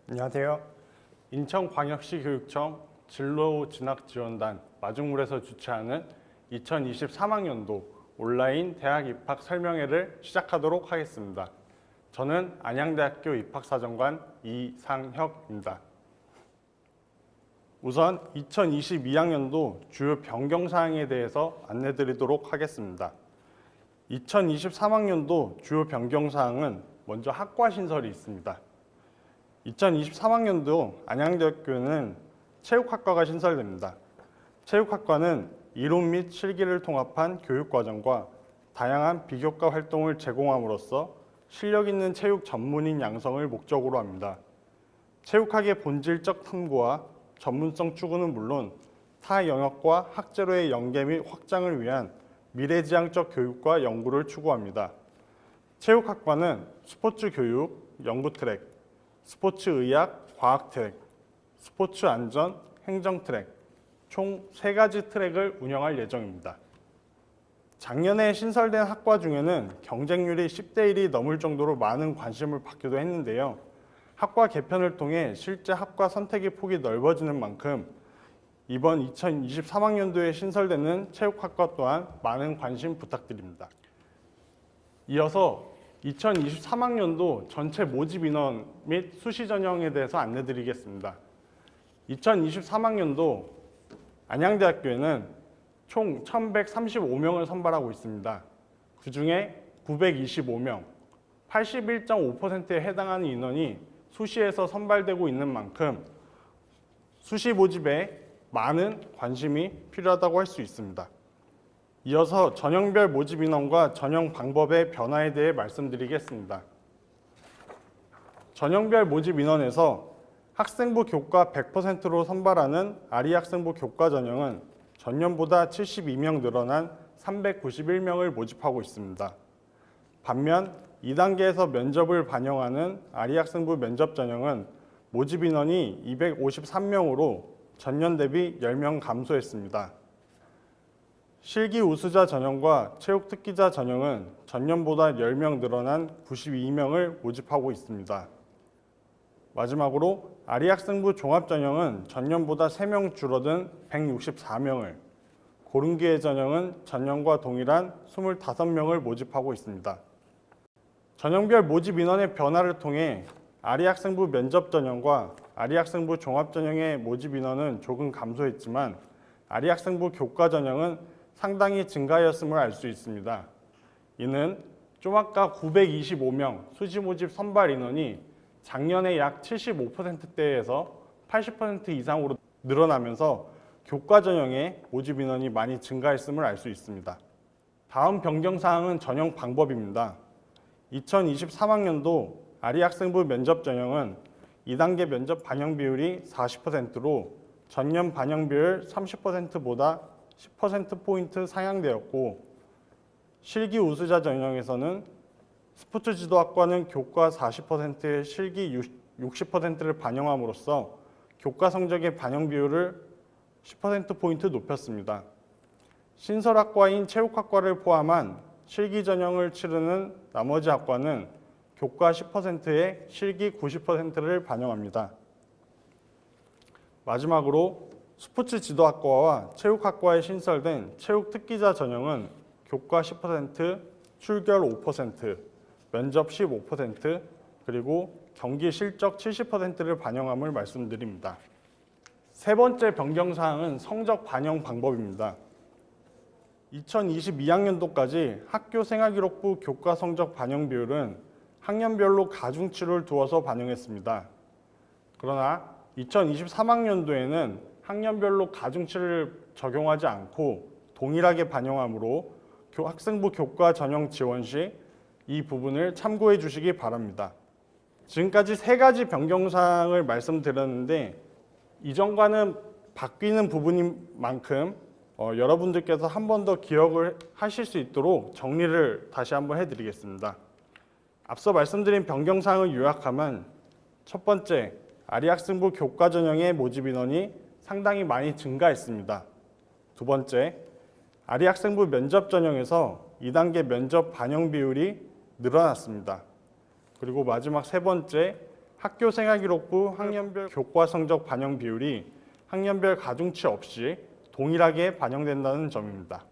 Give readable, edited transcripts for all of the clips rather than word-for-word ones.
안녕하세요. 인천광역시 교육청 진로진학지원단 마중물에서 주최하는 2023학년도 온라인 대학 입학 설명회를 시작하도록 하겠습니다. 저는 안양대학교 입학사정관 이상혁입니다. 우선 2022학년도 주요 변경사항에 대해서 안내드리도록 하겠습니다. 2023학년도 주요 변경사항은 먼저 학과 신설이 있습니다. 2023학년도 안양대학교는 체육학과가 신설됩니다. 체육학과는 이론 및 실기를 통합한 교육과정과 다양한 비교과 활동을 제공함으로써 실력 있는 체육 전문인 양성을 목적으로 합니다. 체육학의 본질적 탐구와 전문성 추구는 물론 타 영역과 학제로의 연계 및 확장을 위한 미래지향적 교육과 연구를 추구합니다. 체육학과는 스포츠 교육, 연구 트랙, 스포츠 의학, 과학 트랙, 스포츠 안전, 행정 트랙, 총 3가지 트랙을 운영할 예정입니다. 작년에 신설된 학과 중에는 경쟁률이 10대 1이 넘을 정도로 많은 관심을 받기도 했는데요. 학과 개편을 통해 실제 학과 선택의 폭이 넓어지는 만큼 이번 2023학년도에 신설되는 체육학과 또한 많은 관심 부탁드립니다. 이어서 2023학년도 전체 모집 인원 및 수시 전형에 대해서 안내드리겠습니다. 2023학년도 안양대학교에는 총 1135명을 선발하고 있습니다. 그 중에 925명, 81.5%에 해당하는 인원이 수시에서 선발되고 있는 만큼 수시 모집에 많은 관심이 필요하다고 할 수 있습니다. 이어서 전형별 모집 인원과 전형 방법의 변화에 대해 말씀드리겠습니다. 전형별 모집 인원에서 학생부 교과 100%로 선발하는 아리학생부 교과 전형은 전년보다 72명 늘어난 391명을 모집하고 있습니다. 반면 2단계에서 면접을 반영하는 아리학생부 면접 전형은 모집 인원이 253명으로 전년 대비 10명 감소했습니다. 실기 우수자 전형과 체육 특기자 전형은 전년보다 10명 늘어난 92명을 모집하고 있습니다. 마지막으로 아리학생부 종합 전형은 전년보다 3명 줄어든 164명을, 고른기회 전형은 전년과 동일한 25명을 모집하고 있습니다. 전형별 모집 인원의 변화를 통해 아리학생부 면접 전형과 아리학생부 종합 전형의 모집 인원은 조금 감소했지만 아리학생부 교과 전형은 상당히 증가하였음을 알 수 있습니다. 이는 좀 아까 925명 수시 모집 선발 인원이 작년에 약 75%대에서 80% 이상으로 늘어나면서 교과 전형의 모집 인원이 많이 증가했음을 알 수 있습니다. 다음 변경 사항은 전형 방법입니다. 2023학년도 아리학생부 면접 전형은 2단계 면접 반영 비율이 40%로 전년 반영 비율 30%보다 10%포인트 상향되었고, 실기 우수자 전형에서는 스포츠 지도학과는 교과 40%의 실기 60%를 반영함으로써 교과 성적의 반영 비율을 10%포인트 높였습니다. 신설학과인 체육학과를 포함한 실기 전형을 치르는 나머지 학과는 교과 10%에 실기 90%를 반영합니다. 마지막으로 스포츠 지도학과와 체육학과에 신설된 체육 특기자 전형은 교과 10%, 출결 5%, 면접 15%, 그리고 경기 실적 70%를 반영함을 말씀드립니다. 세 번째 변경사항은 성적 반영 방법입니다. 2022학년도까지 학교생활기록부 교과 성적 반영 비율은 학년별로 가중치를 두어서 반영했습니다. 그러나 2023학년도에는 학년별로 가중치를 적용하지 않고 동일하게 반영하므로 학생부 교과 전형 지원 시 이 부분을 참고해 주시기 바랍니다. 지금까지 3가지 변경사항을 말씀드렸는데 이전과는 바뀌는 부분인 만큼 여러분들께서 한 번 더 기억을 하실 수 있도록 정리를 다시 한번 해드리겠습니다. 앞서 말씀드린 변경사항을 요약하면 첫 번째, 아리학생부 교과 전형의 모집 인원이 상당히 많이 증가했습니다. 두 번째, 아리학생부 면접 전형에서 2단계 면접 반영 비율이 늘어났습니다. 그리고 마지막 세 번째, 학교 생활기록부 학년별 교과 성적 반영 비율이 학년별 가중치 없이 동일하게 반영된다는 점입니다.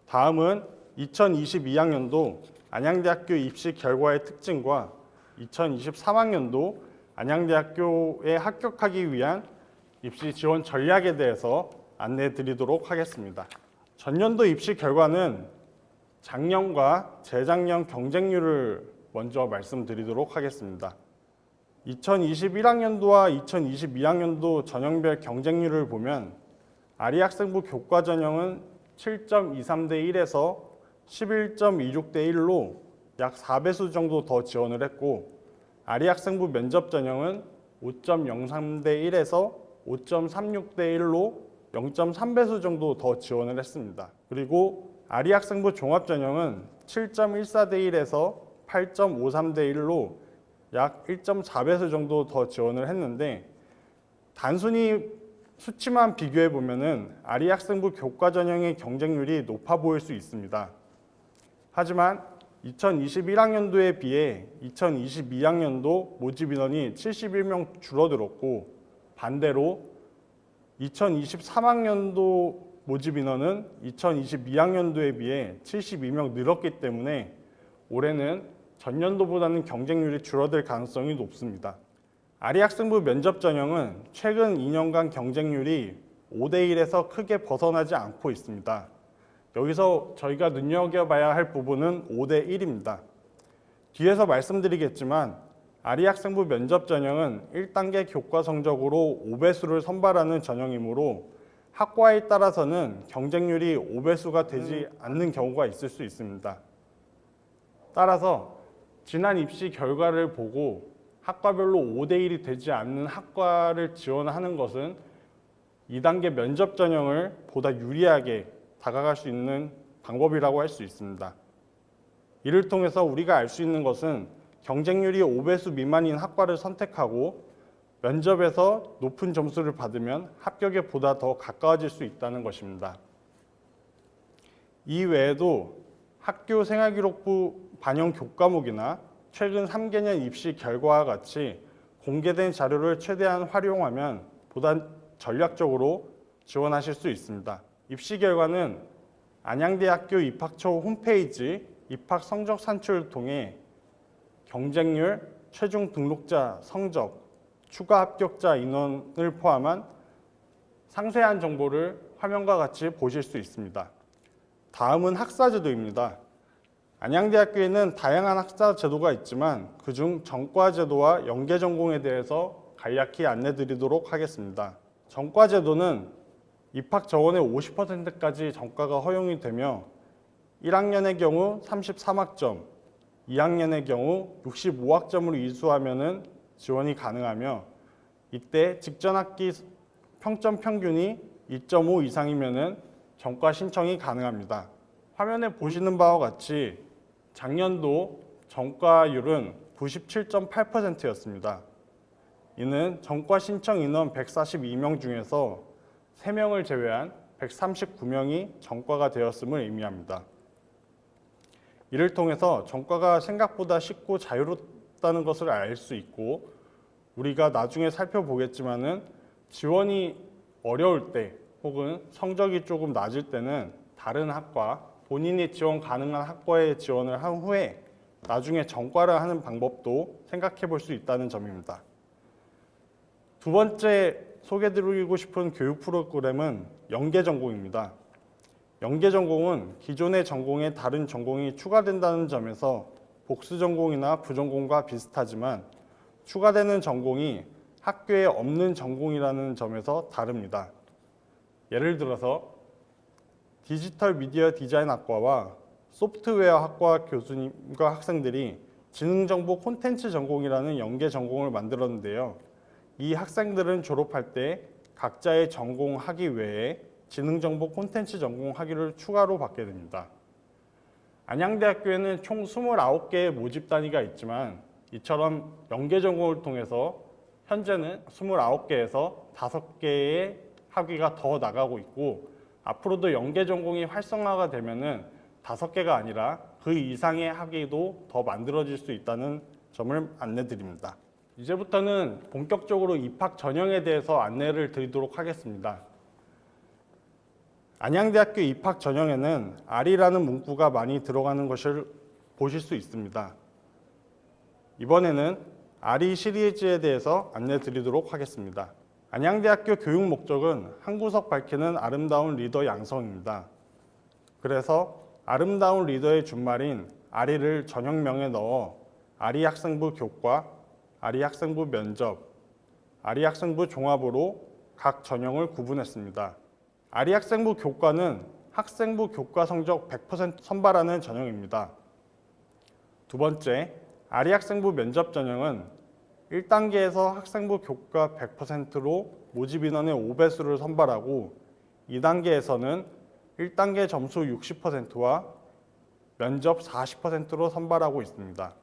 다음은 2022학년도 안양대학교 입시 결과의 특징과 2023학년도 안양대학교에 합격하기 위한 입시 지원 전략에 대해서 안내해 드리도록 하겠습니다. 전년도 입시 결과는 작년과 재작년 경쟁률을 먼저 말씀드리도록 하겠습니다. 2021학년도와 2022학년도 전형별 경쟁률을 보면 아리학생부 교과 전형은 7.23대 1에서 11.26대 1로 약 4배수 정도 더 지원을 했고, 아리학생부 면접 전형은 5.03대 1에서 5.36대 1로 0.3배수 정도 더 지원을 했습니다. 그리고 아리학생부 종합 전형은 7.14대 1에서 8.53대 1로 약 1.4배수 정도 더 지원을 했는데, 단순히 수치만 비교해 보면은 아리학생부 교과 전형의 경쟁률이 높아 보일 수 있습니다. 하지만 2021학년도에 비해 2022학년도 모집 인원이 71명 줄어들었고, 반대로 2023학년도 모집 인원은 2022학년도에 비해 72명 늘었기 때문에 올해는 전년도보다는 경쟁률이 줄어들 가능성이 높습니다. 아리학생부 면접 전형은 최근 2년간 경쟁률이 5대 1에서 크게 벗어나지 않고 있습니다. 여기서 저희가 눈여겨봐야 할 부분은 5대 1입니다. 뒤에서 말씀드리겠지만 아리학생부 면접 전형은 1단계 교과 성적으로 5배수를 선발하는 전형이므로 학과에 따라서는 경쟁률이 5배수가 되지 않는 경우가 있을 수 있습니다. 따라서 지난 입시 결과를 보고 학과별로 5대 1이 되지 않는 학과를 지원하는 것은 2단계 면접 전형을 보다 유리하게 다가갈 수 있는 방법이라고 할 수 있습니다. 이를 통해서 우리가 알 수 있는 것은 경쟁률이 5배수 미만인 학과를 선택하고 면접에서 높은 점수를 받으면 합격에 보다 더 가까워질 수 있다는 것입니다. 이 외에도 학교 생활기록부 반영 교과목이나 최근 3개년 입시 결과와 같이 공개된 자료를 최대한 활용하면 보다 전략적으로 지원하실 수 있습니다. 입시 결과는 안양대학교 입학처 홈페이지 입학 성적 산출을 통해 경쟁률, 최종 등록자 성적, 추가 합격자 인원을 포함한 상세한 정보를 화면과 같이 보실 수 있습니다. 다음은 학사제도입니다. 안양대학교에는 다양한 학사 제도가 있지만 그중 전과제도와 연계전공에 대해서 간략히 안내드리도록 하겠습니다. 전과제도는 입학 정원의 50%까지 전과가 허용이 되며 1학년의 경우 33학점, 2학년의 경우 65학점으로 이수하면 지원이 가능하며, 이때 직전 학기 평점 평균이 2.5 이상이면 전과 신청이 가능합니다. 화면에 보시는 바와 같이 작년도 전과율은 97.8%였습니다. 이는 전과 신청 인원 142명 중에서 3명을 제외한 139명이 전과가 되었음을 의미합니다. 이를 통해서 전과가 생각보다 쉽고 자유롭다는 것을 알 수 있고, 우리가 나중에 살펴보겠지만은 지원이 어려울 때 혹은 성적이 조금 낮을 때는 다른 학과, 본인이 지원 가능한 학과에 지원을 한 후에 나중에 전과를 하는 방법도 생각해 볼 수 있다는 점입니다. 두 번째 소개드리고 싶은 교육 프로그램은 연계전공입니다. 연계전공은 기존의 전공에 다른 전공이 추가된다는 점에서 복수전공이나 부전공과 비슷하지만 추가되는 전공이 학교에 없는 전공이라는 점에서 다릅니다. 예를 들어서 디지털 미디어 디자인 학과와 소프트웨어 학과 교수님과 학생들이 지능정보 콘텐츠 전공이라는 연계 전공을 만들었는데요. 이 학생들은 졸업할 때 각자의 전공 학위 외에 지능정보 콘텐츠 전공 학위를 추가로 받게 됩니다. 안양대학교에는 총 29개의 모집 단위가 있지만 이처럼 연계 전공을 통해서 현재는 29개에서 5개의 학위가 더 나가고 있고, 앞으로도 연계 전공이 활성화가 되면은 5개가 아니라 그 이상의 학위도 더 만들어질 수 있다는 점을 안내드립니다. 이제부터는 본격적으로 입학 전형에 대해서 안내를 드리도록 하겠습니다. 안양대학교 입학 전형에는 R이라는 문구가 많이 들어가는 것을 보실 수 있습니다. 이번에는 R이 시리즈에 대해서 안내 드리도록 하겠습니다. 안양대학교 교육 목적은 한 구석 밝히는 아름다운 리더 양성입니다. 그래서 아름다운 리더의 준말인 R이를 전형명에 넣어 R이 학생부 교과, R이 학생부 면접, R이 학생부 종합으로 각 전형을 구분했습니다. R이 학생부 교과는 학생부 교과 성적 100% 선발하는 전형입니다. 두 번째, R이 학생부 면접 전형은 1단계에서 학생부 교과 100%로 모집 인원의 5배수를 선발하고 2단계에서는 1단계 점수 60%와 면접 40%로 선발하고 있습니다.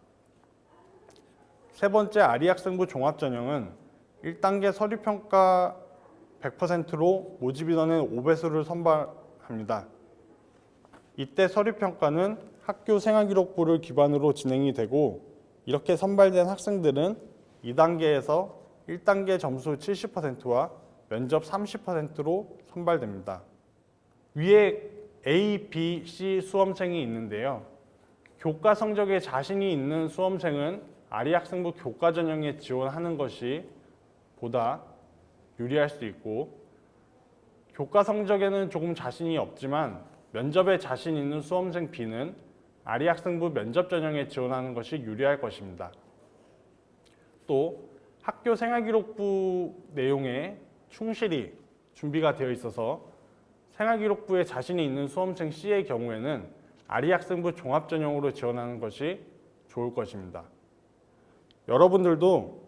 세 번째, R이 학생부 종합 전형은 1단계 서류평가 100%로 모집 인원의 5배수를 선발합니다. 이때 서류평가는 학교 생활기록부를 기반으로 진행이 되고 이렇게 선발된 학생들은 2단계에서 1단계 점수 70%와 면접 30%로 선발됩니다. 위에 A, B, C 수험생이 있는데요. 교과 성적에 자신이 있는 수험생은 R이 학생부 교과 전형에 지원하는 것이 보다 유리할 수 있고 교과 성적에는 조금 자신이 없지만 면접에 자신 있는 수험생 B는 R이 학생부 면접 전형에 지원하는 것이 유리할 것입니다. 또 학교 생활기록부 내용에 충실히 준비가 되어 있어서 생활기록부에 자신이 있는 수험생 C의 경우에는 R이 학생부 종합 전형으로 지원하는 것이 좋을 것입니다. 여러분들도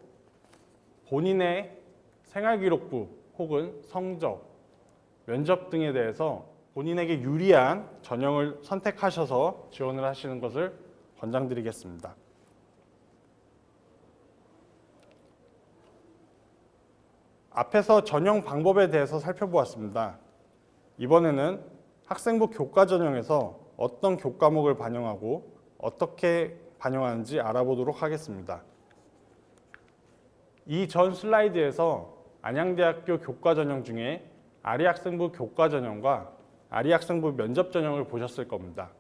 본인의 생활기록부 혹은 성적, 면접 등에 대해서 본인에게 유리한 전형을 선택하셔서 지원을 하시는 것을 권장드리겠습니다. 앞에서 전형 방법에 대해서 살펴보았습니다. 이번에는 학생부 교과 전형에서 어떤 교과목을 반영하고 어떻게 반영하는지 알아보도록 하겠습니다. 이 전 슬라이드에서 안양대학교 교과 전형 중에 R이 학생부 교과 전형과 R이 학생부 면접 전형을 보셨을 겁니다.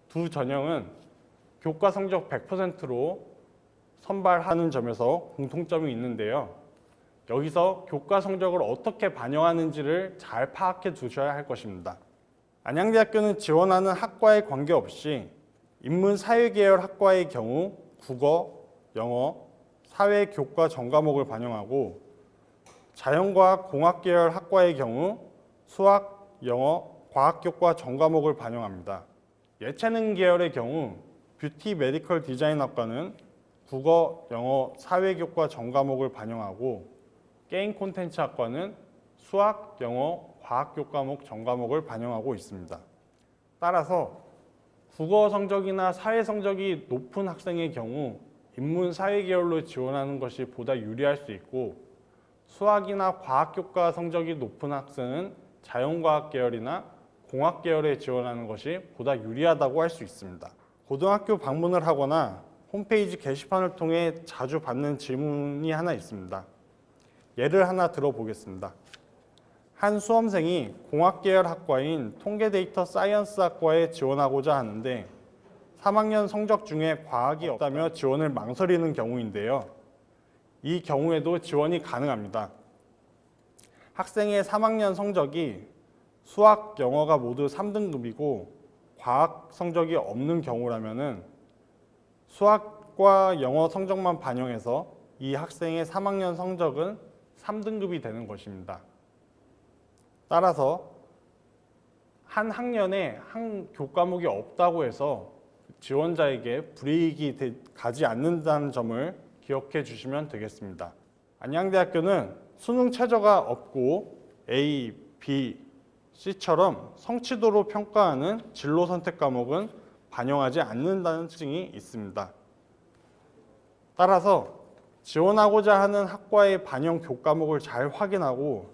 두 전형은 교과 성적 100%로 선발하는 점에서 공통점이 있는데요. 여기서 교과 성적을 어떻게 반영하는지를 잘 파악해 두셔야 할 것입니다. 안양대학교는 지원하는 학과에 관계없이 인문사회계열 학과의 경우 국어, 영어, 사회 교과 전 과목을 반영하고 자연과학 공학계열 학과의 경우 수학, 영어, 과학교과 전 과목을 반영합니다. 예체능 계열의 경우 뷰티 메디컬 디자인 학과는 국어, 영어, 사회교과 전 과목을 반영하고 게임 콘텐츠 학과는 수학, 영어, 과학교과목 전 과목을 반영하고 있습니다. 따라서 국어 성적이나 사회 성적이 높은 학생의 경우 인문사회 계열로 지원하는 것이 보다 유리할 수 있고 수학이나 과학교과 성적이 높은 학생은 자연과학 계열이나 공학 계열에 지원하는 것이 보다 유리하다고 할 수 있습니다. 고등학교 방문을 하거나 홈페이지 게시판을 통해 자주 받는 질문이 하나 있습니다. 예를 하나 들어보겠습니다. 한 수험생이 공학계열 학과인 통계데이터 사이언스 학과에 지원하고자 하는데 3학년 성적 중에 과학이 없다며 지원을 망설이는 경우인데요. 이 경우에도 지원이 가능합니다. 학생의 3학년 성적이 수학, 영어가 모두 3등급이고 과학 성적이 없는 경우라면 수학과 영어 성적만 반영해서 이 학생의 3학년 성적은 3등급이 되는 것입니다. 따라서 한 학년에 한 교과목이 없다고 해서 지원자에게 불이익이 가지 않는다는 점을 기억해 주시면 되겠습니다. 안양대학교는 수능 최저가 없고 A, B, C처럼 성취도로 평가하는 진로 선택 과목은 반영하지 않는다는 특징이 있습니다. 따라서 지원하고자 하는 학과의 반영 교과목을 잘 확인하고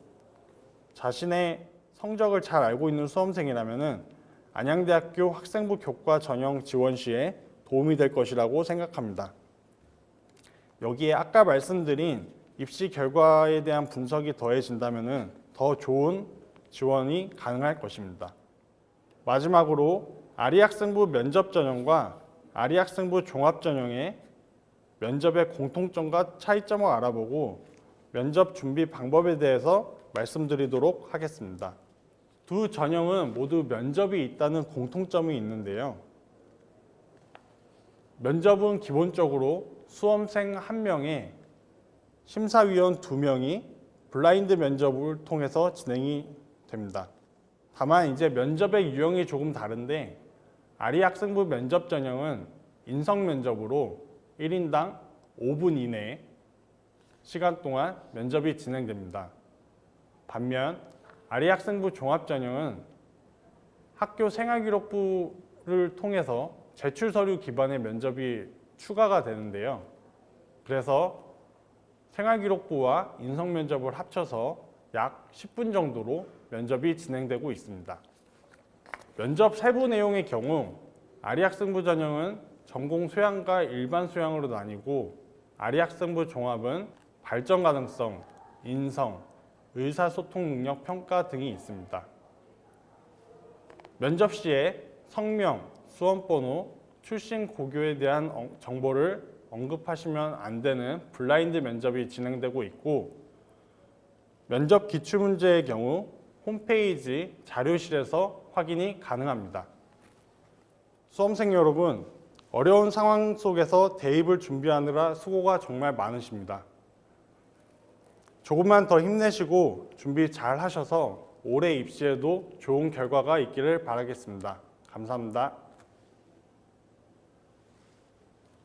자신의 성적을 잘 알고 있는 수험생이라면 안양대학교 학생부 교과 전형 지원 시에 도움이 될 것이라고 생각합니다. 여기에 아까 말씀드린 입시 결과에 대한 분석이 더해진다면 더 좋은 지원이 가능할 것입니다. 마지막으로 아리학생부 면접 전형과 아리학생부 종합 전형의 면접의 공통점과 차이점을 알아보고 면접 준비 방법에 대해서 말씀드리도록 하겠습니다. 두 전형은 모두 면접이 있다는 공통점이 있는데요. 면접은 기본적으로 수험생 1명에 심사위원 2명이 블라인드 면접을 통해서 진행이 됩니다. 다만 이제 면접의 유형이 조금 다른데 아리학생부 면접 전형은 인성 면접으로 1인당 5분 이내 시간 동안 면접이 진행됩니다. 반면 아리학생부 종합 전형은 학교 생활기록부를 통해서 제출 서류 기반의 면접이 추가가 되는데요. 그래서 생활기록부와 인성 면접을 합쳐서 약 10분 정도로 면접이 진행되고 있습니다. 면접 세부 내용의 경우 아리학생부 전형은 전공 수양과 일반 수양으로 나뉘고 아리학생부 종합은 발전 가능성, 인성, 의사소통 능력 평가 등이 있습니다. 면접 시에 성명, 수험번호, 출신 고교에 대한 정보를 언급하시면 안 되는 블라인드 면접이 진행되고 있고 면접 기출문제의 경우 홈페이지 자료실에서 확인이 가능합니다. 수험생 여러분, 어려운 상황 속에서 대입을 준비하느라 수고가 정말 많으십니다. 조금만 더 힘내시고 준비 잘 하셔서 올해 입시에도 좋은 결과가 있기를 바라겠습니다. 감사합니다.